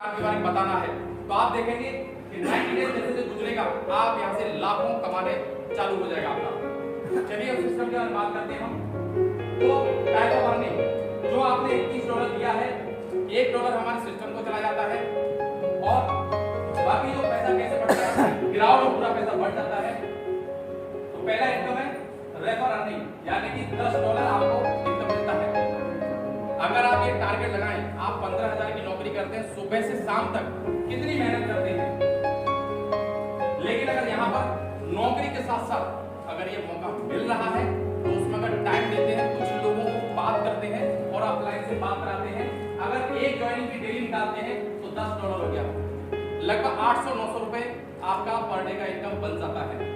के बारे में बताना है तो आप देखेंगे कि 90 डेज जैसे से गुजरेगा आप यहाँ से लाखों कमाने चालू हो जाएगा आपका। चलिए अब सिस्टम के बारे में बात करते हैं हम। तो टाइप ऑफ अर्निंग जो आपने $21 दिया है, $1 हमारे सिस्टम को चला जाता है और बाकी जो पैसा कैसे बढ़ता है गिरावट में पूरा पैसा बढ़ जाता है। तो पहला इनकम है रेफर अर्निंग, यानी कि $10 आपको इनकम मिलता है। अगर आप ये टारगेट लगाएं, आप 15,000 की नौकरी करते हैं, सुबह से शाम तक कितनी मेहनत करते हैं, लेकिन अगर यहाँ पर नौकरी के साथ साथ अगर ये मौका मिल रहा है तो उसमें अगर टाइम देते हैं, कुछ लोगों को बात करते हैं और अपलाइन से बात कराते हैं, अगर एक ज्वाइनिंग की डेली निकालते हैं तो $10 हो गया, लगभग 800-900 रुपए आपका पर डे का इनकम बन जाता है।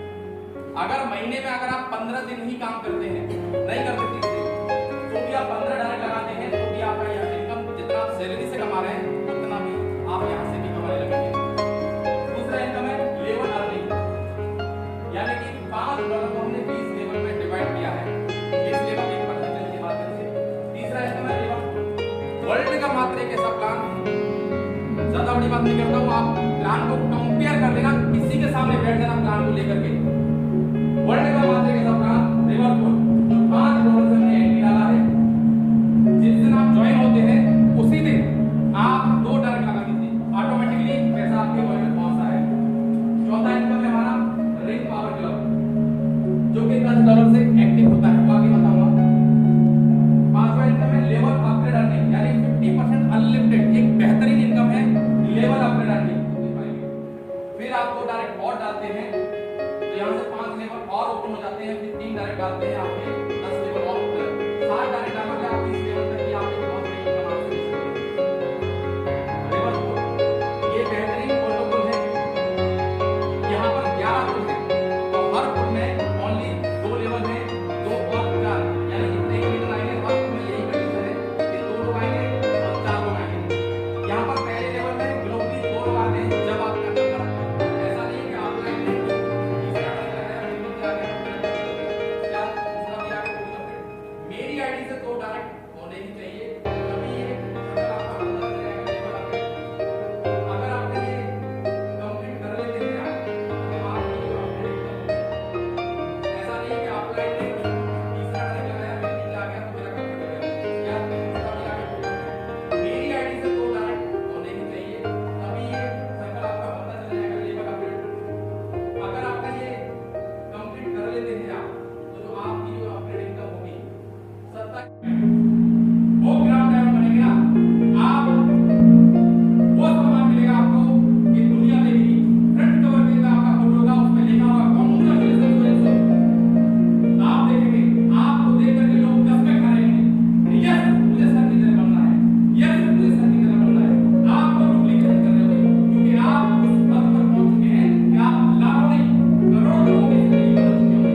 अगर महीने में अगर आप 15 दिन ही काम करते हैं, नहीं करते 30 दिन, तो भी आप 15 डायरेक्ट लगाते हैं तो भी आपका यह इनकम जितना सैलरी से कमा रहे हैं उतना भी आप यहाँ से भी कमाने लगेंगे। दूसरा इनकम है लेवल अर्निंग, यानी कि $5 को हमने 20 लेवल में डिवाइड किया है, 20 लेवल 1% की बात करते। तीसरा इनकम है लेवल वर्ल्ड का मात्र एक ऐसा प्लान, ज्यादा बड़ी बात नहीं करता हूँ, आप प्लान को कंपेयर कर लेना, किसी के सामने बैठ जाना प्लान को लेकर के। वर्ल्ड का मात्र एक ऐसा प्लान रिवरपूल जो $5 से हमने एंट्री डाला है, जिस दिन आप ज्वाइन होते हैं उसी दिन आप $2 लगा दीजिए, ऑटोमेटिकली पैसा आपके वॉलेट में पहुंचता है। चौथा इनकम है हमारा रिंग पावर क्लब, जो कि $10 से एक्टिव होता है, बाकी बताऊंगा। पांचवा इनकम है लेवल अपग्रेड अर्निंग, यानी 50% अनलिमिटेड, एक बेहतरीन इनकम है लेवल अपग्रेड अर्निंग। फिर आप 2 डायरेक्ट और डालते हैं तो यहाँ से 5 लेवल और ओपन हो जाते हैं, फिर 3 डायरेक्ट डालते हैं, आपके 10 लेवल और ओपन, 7 डायरेक्ट डालोगे आप 20 लेवल तक की आप एक बहुत बड़ी इनकम हासिल कर सकते हैं। रिवरपूल ये बेहतरीन प्रोटोकॉल है, यहाँ पर 11 पुल है और हर पुल में ओनली 2 लेवल है, 2 और 4, यानी जितने लीडर आएंगे हर पुल में यही कंडीशन है कि 2 लोग आएंगे और 4 लोग आएंगे। यहाँ पर पहले लेवल में ग्लोबली 2 लोग आते हैं जब आप ऐसा नहीं है कि आप मेरी आईडी से तो डायरेक्ट होने ही चाहिए, तभी ये आपका बंदा चलेगा लेवल। अगर आपने ये कंप्लीट कर लेते हैं तो आप ऐसा नहीं है कि आप लाइन में तीसरा डायरेक्ट लगाया, मीटिंग आ गया तो मेरा कंप्लीट हो गया, या मेरी आईडी से तो डायरेक्ट होने ही चाहिए, तभी ये सर्कल आपका बंदा चलेगा लेवल अपग्रेड। अगर आपने ये कंप्लीट कर लेते हैं आप तो जो आपकी जो अपग्रेड इनकम होगी वो ग्राउंड लेवल बनेगी ना, आप वो सामान मिलेगा आपको कि दुनिया में भी फ्रंट कवर पे आपका फोटो होगा, उसमें लिखा होगा कांग्रेचुलेशन। आप देखेंगे, आपको देख करके लोग कसमें खा रहे हैं, यस मुझे सर की तरह बनना है, यस मुझे सर की तरह बनना है। आपको डुप्लीकेट कर रहे होंगे क्योंकि आप उस पद पर पहुंच चुके हैं कि आप लाखों नहीं करोड़ों लोगों की जिंदगी बदल चुके होंगे।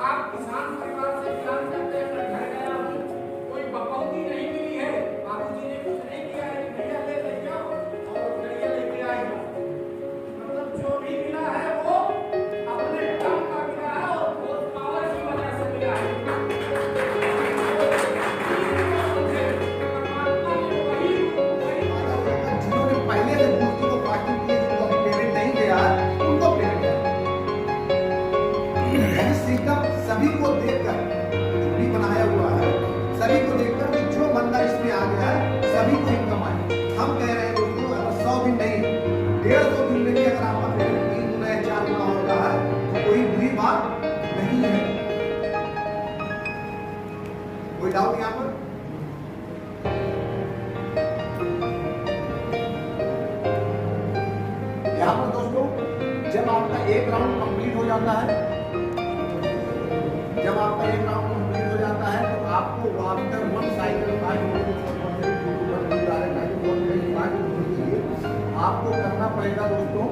आप किसान परिवार से बिलोंग करते हैं, मैं घर गया हूँ, कोई बकौती नहीं मिली है, बाबूजी ने कुछ नहीं किया है कि भैया ले जाओ और लड़िया लेके आएगा, मतलब जो भी मिला है वो अपने डाउट यहाँ पर? यहाँ पर दोस्तों जब आपका एक राउंड कंप्लीट हो जाता है, जब आपका एक राउंड कंप्लीट हो जाता है तो आपको आफ्टर वन साइकिल आपको करना पड़ेगा दोस्तों,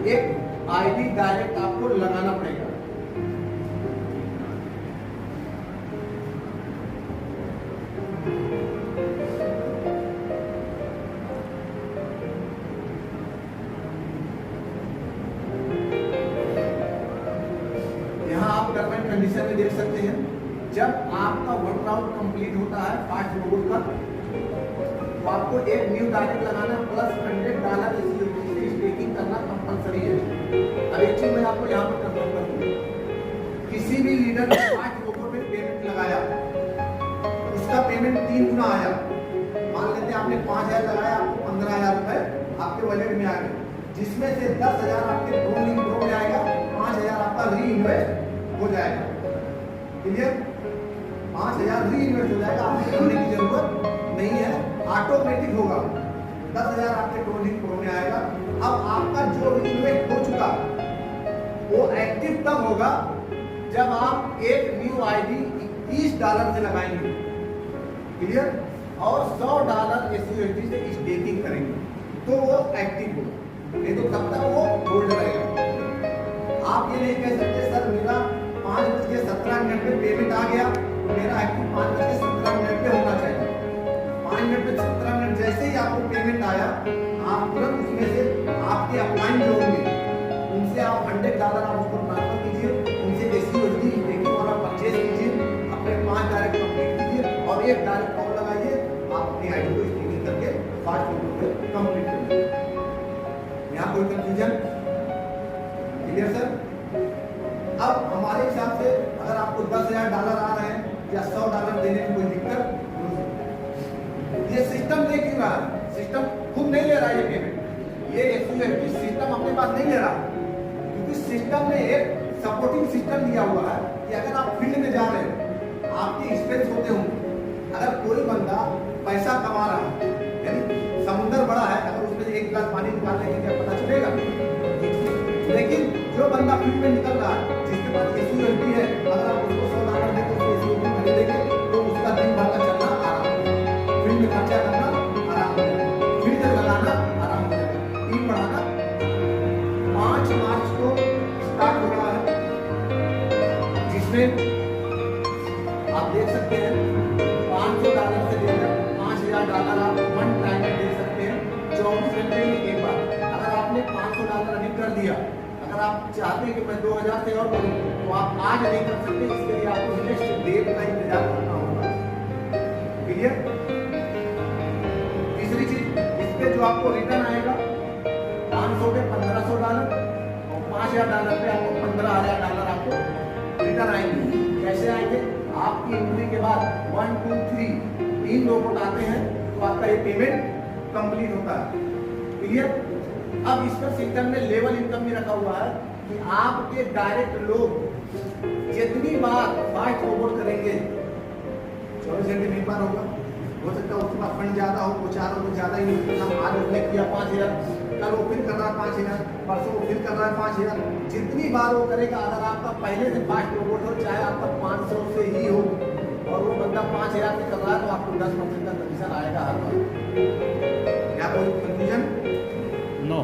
एक आईडी डायरेक्ट आपको लगाना पड़ेगा। यहां आप टर्म एंड कंडीशन में देख सकते हैं, जब आपका वन राउंड कंप्लीट होता है फास्ट रोबोट का, तो आपको एक न्यू डायरेक्ट लगाना प्लस $100 इसी स्टेकिंग करना कंपलसरी है। अब एक चीज मैं आपको यहाँ पर कंफर्म कर दूं, किसी भी लीडर ने फास्ट रोबोट में पेमेंट लगाया, उसका पेमेंट 3 गुना आया। मान लेते हैं आपने 5,000 लगाया, आपको 15,000 रुपए आपके वॉलेट में आ गए, जिसमें से 10,000 आपके ड्रोन में आएगा, 5,000 आपका री इन्वेस्ट हो जाएगा। क्लियर? 5,000 री इन्वेस्ट हो जाएगा, आपको करने की जरूरत नहीं है, ऑटोमेटिक होगा। 10,000 आपके ट्रोलिंग प्रो में आएगा। अब आपका जो री इन्वेस्ट हो चुका वो एक्टिव तब होगा जब आप एक न्यू आईडी $21 से लगाएंगे। क्लियर? और $100 एसयूएसडी से स्टेकिंग करेंगे तो वो एक्टिव होगा, नहीं तो तब तक वो होल्ड रहेगा। आप ये नहीं कह सकते सर मेरा 5:17 पे पेमेंट आ गया तो मेरा एक्टिव 5:17 पे होना चाहिए। 5:17 जैसे ही आपको पेमेंट आया, आप तुरंत उसमें से आपके अपलाइन जो होंगे उनसे आप $100 आप उसको ट्रांसफर कीजिए, उनसे एसयूएसडी स्टेकिंग वाला परचेज कीजिए, अपने 5 डायरेक्ट कंप्लीट कीजिए और एक डायरेक्ट कॉल लगाइए, आप अपनी आईडी को स्टेकिंग करके फास्ट रोबोट पे कंप्लीट करिए। यहाँ कोई कंफ्यूजन? Clear sir? अब हमारे हिसाब से अगर आपको $10,000 आ रहे हैं या $100 देने में कोई दिक्कत, ये सिस्टम दे क्यों रहा है? सिस्टम खुद नहीं ले रहा है ये पेमेंट, ये एसयूएसडी सिस्टम अपने पास नहीं ले रहा, क्योंकि सिस्टम ने एक सपोर्टिंग सिस्टम दिया हुआ है कि अगर आप फील्ड में जा रहे हो, आपके एक्सपेंस होते होंगे, अगर कोई बंदा पैसा कमा रहा है, यानी समुद्र बड़ा है, अगर उसमें एक गिलास पानी निकालने के क्या पता चलेगा? लेकिन जो बंदा फील्ड में निकल रहा है, जिसके पास एसयूएसडी है, अगर आप उसको $100 देकर उसको एसयूएसडी खरीदेंगे तो उसका दिन भर का चलना आराम है, फील्ड में खर्चा करना आराम हो जाएगा, फील्ड लगाना आराम हो जाएगा। टीम बढ़ाना 5 मार्च को स्टार्ट हो रहा है, जिसमें आप देख सकते हैं $500 से लेकर $5,000 आप वन टाइम में दे सकते हैं, 24 घंटे में एक बार। अगर आपने $500 अभी कर दिया, अगर आप चाहते हैं कि मैं 2,000 से और करूं, तो आप आज नहीं कर सकते, इसके लिए आपको नेक्स्ट डेट का इंतजार करना होगा। क्लियर? तीसरी चीज, इस पे जो आपको रिटर्न आएगा 500 पे $1,500 और $5,000 पे आपको $15,000 आपको रिटर्न आएंगे। कैसे आएंगे? आपकी एंट्री के बाद 1 2 3 रोबोट आते हैं तो आपका ये पेमेंट कंप्लीट होता है। क्लियर? अब इस पर सिस्टम ने लेवल इनकम भी रखा हुआ है कि आपके डायरेक्ट लोग जितनी बार फास्ट रोबोट करेंगे, 24 घंटे में एक बार होगा, हो सकता है उसके पास फंड ज्यादा हो, वो 4 रोबोट ज्यादा ही हो, आज उसने किया 5,000, कल वो फिर कर रहा है 5,000, परसों वो फिर कर रहा है 5,000, जितनी बार वो करेगा, अगर आपका पहले से फास्ट रोबोट हो, चाहे आपका 500 से ही हो और वो बंदा 5,000 से कर रहा है, तो आपको 10% का कमीशन आएगा हर बार। क्या कोई कंफ्यूजन? नो।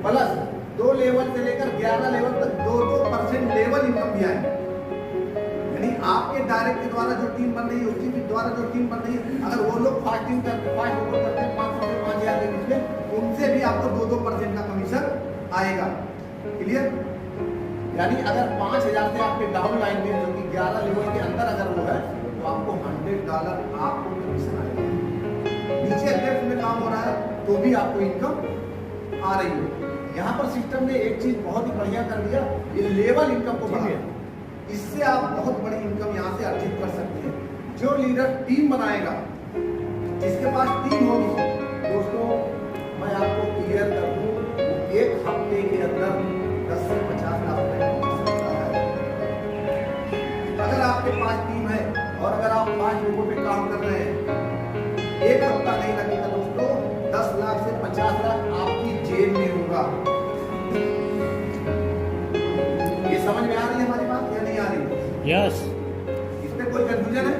प्लस 2 लेवल से लेकर 11 लेवल तक 2% लेवल इनकम भी आएगी, यानी आपके डायरेक्ट के द्वारा जो टीम बन रही है, उसकी द्वारा जो टीम बन रही है, अगर वो लोग फास्ट रोबोट करते हैं 500 से 5,000 के बीच में, उनसे भी आपको 2% का कमीशन आएगा। क्लियर? यानी अगर 5,000 से आपके डाउन लाइन में जो कि 11 लेवल के अंदर अगर वो है, तो आपको $100 आपको कमीशन आएगा। नीचे लेफ्ट में काम हो रहा है तो भी आपको इनकम आ रही है। यहाँ पर सिस्टम ने एक चीज बहुत ही बढ़िया कर दिया, ये लेवल इनकम को बढ़ाया। इससे आप बहुत बड़ी इनकम यहाँ से अर्जित कर सकते हैं। जो लीडर टीम बनाएगा, जिसके पास टीम होगी, दोस्तों मैं आपको क्लियर कर दूं, वो 1 हफ्ते के अंदर 10 से 50 लाख रुपए कमा सकता है। अगर आपके पास टीम है, और अगर आप 5 लोगों पे काम कर रहे हैं, एक हफ्ता नहीं लगेगा दोस्तों, 10 लाख से 50 लाख आपकी जेब में होगा। ये समझ में आ रही है हमारी बात या नहीं आ रही? यस। इसमें कोई कंफ्यूजन है?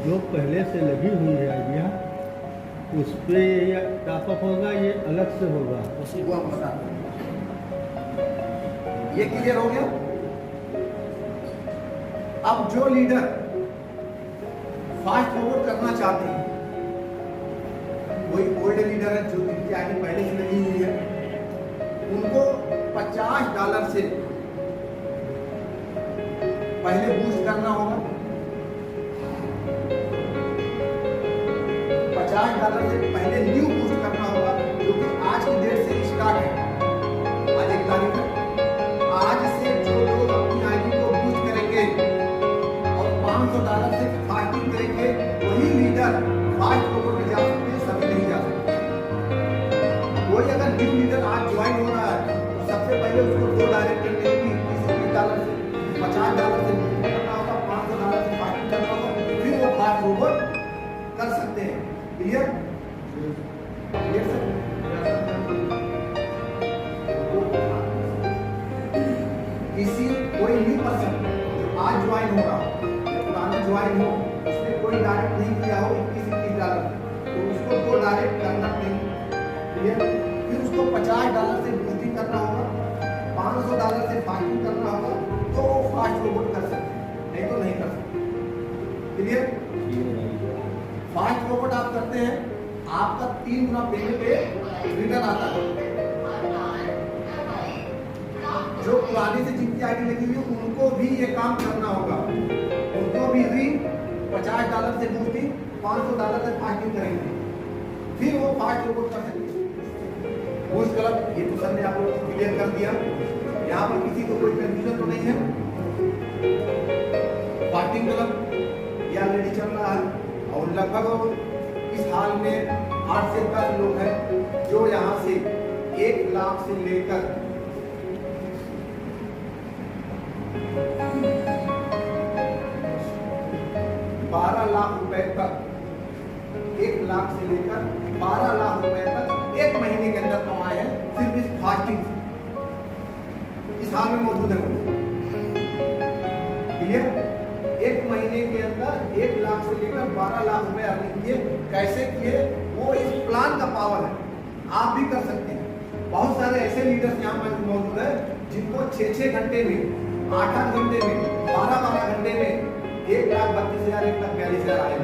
जो पहले से लगी हुई है आइडिया, उस पे ये टॉपअप होगा, ये अलग से होगा। वो हम बताते हैं। ये क्लियर हो गया? अब जो लीडर फास्ट फॉरवर्ड करना चाहते हैं, कोई ओल्ड लीडर है जो जिनकी आईडी पहले से लगी हुई है, उनको $50 से पहले बूस्ट करना होगा। $50 से पहले न्यू बूस्ट करना होगा, जो कि आज की डेट से स्टार्ट है। आज 1 तारीख है। आज से जो लोग अपनी आईडी को बूस्ट करेंगे और $500 से फास्टिंग करेंगे, वही लीडर फास्ट फॉरवर्ड में जा सकते हैं, सभी नहीं जा सकते। कोई अगर न्यू लीडर आज ज्वाइन हो रहा है तो सबसे पहले उसको 2 डायरेक्ट करने की $20 से $50 से बूस्ट करना होगा, $500 से फास्टिंग करना होगा, फिर वो फास्ट फॉरवर्ड कर सकते हैं। क्लियर? Clear sir? किसी कोई न्यू पर्सन जो आज ज्वाइन होगा या पुराना ज्वाइन हो, उसने कोई डायरेक्ट नहीं किया हो $21 तो उसको 2 डायरेक्ट करना नहीं। क्लियर? फिर उसको $50 से बूस्टिंग करना होगा, $500 से फास्टिंग करना होगा, तो वो फास्ट फॉरवर्ड कर सकते हैं, नहीं तो नहीं कर सकते। क्लियर? फास्ट फॉरवर्ड आप करते हैं, आपका 3 गुना पेमेंट पे रिटर्न आता है। जो पुराने से जिनकी आईडी लगी हुई है उनको भी ये काम करना होगा, उनको भी $50 से बूस्टिंग, $500 से फास्टिंग करेंगे, फिर वो फास्ट फॉरवर्ड कर सकते। बूस्ट क्लब ये तो सर ने आप लोगों को क्लियर कर दिया। यहाँ पर किसी को कोई कंफ्यूजन तो नहीं है? फास्टिंग क्लब ये ऑलरेडी चल रहा है और लगभग इस हाल में 8 से 10 लोग हैं जो यहाँ से 1 लाख से लेकर 12 लाख रुपए तक, 1 लाख से लेकर 12 लाख रुपए तक 1 महीने के अंदर कमाए हैं, सिर्फ इस फास्टिंग से। इस हाल में मौजूद है। क्लियर? 1 महीने के अंदर 1 लाख से लेकर 12 लाख रुपए अर्निंग किए। कैसे किए? वो इस प्लान का पावर है, आप भी कर सकते हैं। बहुत सारे ऐसे लीडर्स यहाँ पर मौजूद है जिनको 6-6 घंटे में, 8-8 घंटे में, 12-12 घंटे में 1,32,000, 1,42,000 आए।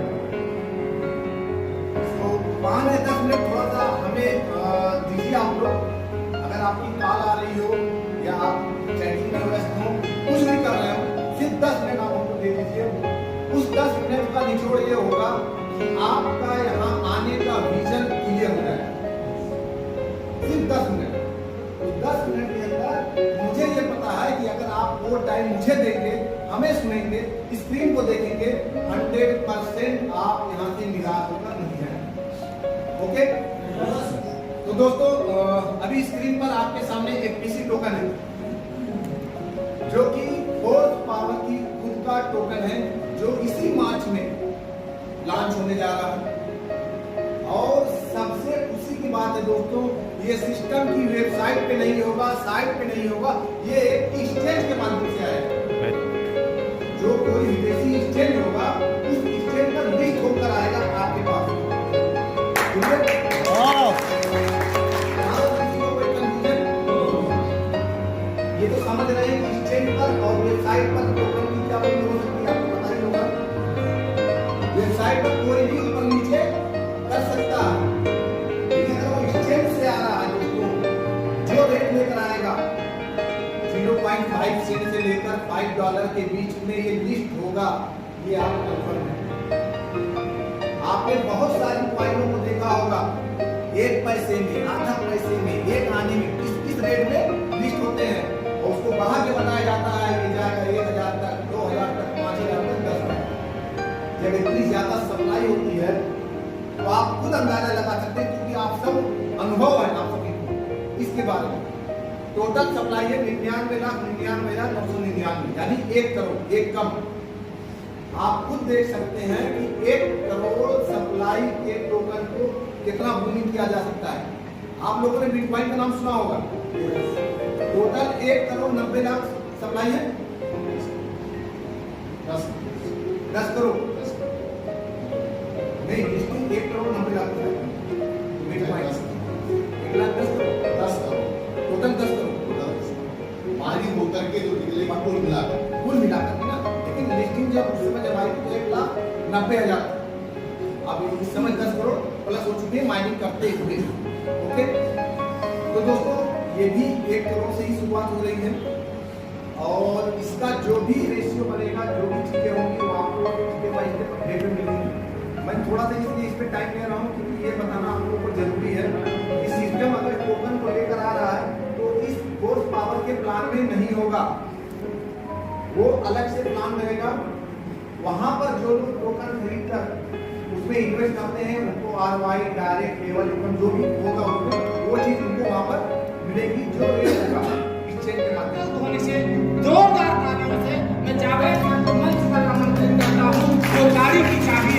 तो 5 या 10 मिनट थोड़ा सा हमें दीजिए आप लोग। अगर आपकी कॉल आ रही हो या आप चैटिंग में व्यस्त हो, कुछ भी कर रहे हो, सिर्फ 10 मिनट आप हमको दे दीजिए। उस 10 मिनट का निचोड़ ये होगा कि आपका यहाँ आने का विजन क्लियर हो जाएगा। सिर्फ 10 मिनट। तो 10 मिनट के अंदर मुझे ये पता है कि अगर आप वो टाइम मुझे देंगे, हमें सुनेंगे, स्क्रीन को देखेंगे, 100% आप यहाँ से निराश होकर नहीं जाएंगे। ओके? तो दोस्तों अभी स्क्रीन पर आपके सामने एक पीसी टोकन है जो कि फोर्स पावर की खुद का टोकन है, जो इसी मार्च में लॉन्च होने जा रहा है। और सबसे खुशी की बात है दोस्तों, ये सिस्टम की वेबसाइट पे नहीं होगा, साइट पे नहीं होगा, ये एक एक्सचेंज के माध्यम से आएगा। जो कोई विदेशी एक्सचेंज होगा, उस एक्सचेंज पर लिस्ट होकर आएगा आपके पास। ये तो समझ रहे हैं कि एक्सचेंज पर और वेबसाइट पर टोकन की क्या वैल्यू हो सकती है, आपको पता ही होगा। वेबसाइट पर कोई भी ऊपर नीचे कर सकता है, लेकिन अगर वो एक्सचेंज से आ रहा है दोस्तों, जो रेट लेकर आएगा 0.5 सेंट से लेकर $5 के बीच में ये लिस्ट होगा, ये आप कंफर्म है। आपने बहुत सारी कॉइनों को देखा होगा, 1 पैसे में, आधा पैसे में, 1 आने में, किस रेट में लिस्ट होते हैं, और उसको बढ़ा के बताया जाता है कि जाएगा 1,000 तक, 2,000 तक, 5,000 तक, 10,000। जब इतनी ज्यादा सप्लाई होती है तो आप खुद अंदाजा लगा सकते हैं, क्योंकि आप सब अनुभव है आप सभी को इसके बारे में। टोटल सप्लाई है 99,99,999, यानी 1 करोड़, 1 कम। आप खुद देख सकते हैं कि 1 करोड़ सप्लाई के टोकन को कितना बूमिंग किया जा सकता है। आप लोगों ने बिटकॉइन का नाम सुना होगा। टोटल 1 करोड़ 90 लाख सप्लाई है। 10 करोड़ नहीं, लिस्टिंग 1 करोड़ 90 लाख है bitcoin. 1 lakh 10 crore total 10 crore mining होकर के जो निकले कुल मिलाकर ना। लेकिन लिस्टिंग जब उस समय जब आई तो 1,90,000। अब इस समय 10 करोड़ प्लस हो चुके हैं माइनिंग करते हुए। ओके, तो दोस्तों ये भी 1 करोड़ से ही शुरुआत हो रही है और इसका जो भी रेशियो बनेगा, जो भी चीजें होंगी वो आपको स्टेप बाय स्टेप अपडेट में मिलेंगी। मैं थोड़ा सा इसलिए इस पे टाइम ले रहा हूँ क्योंकि ये बताना आप लोगों को जरूरी है कि सिस्टम अगर टोकन को लेकर आ रहा है तो इस फोर्स पावर के प्लान में नहीं होगा, वो अलग से प्लान रहेगा। वहां पर जो लोग टोकन खरीद कर उसमें इन्वेस्ट करते हैं उनको ROI डायरेक्ट लेवल इनकम जो भी होगा उसमें वो चीज उनको वहां पर मिलेगी जो रेट होगा एक्सचेंज के माध्यम से। होने से जोरदार तालियों से मैं जावेद खान को मंच पर आमंत्रित करता हूँ। वो गाड़ी की चाबी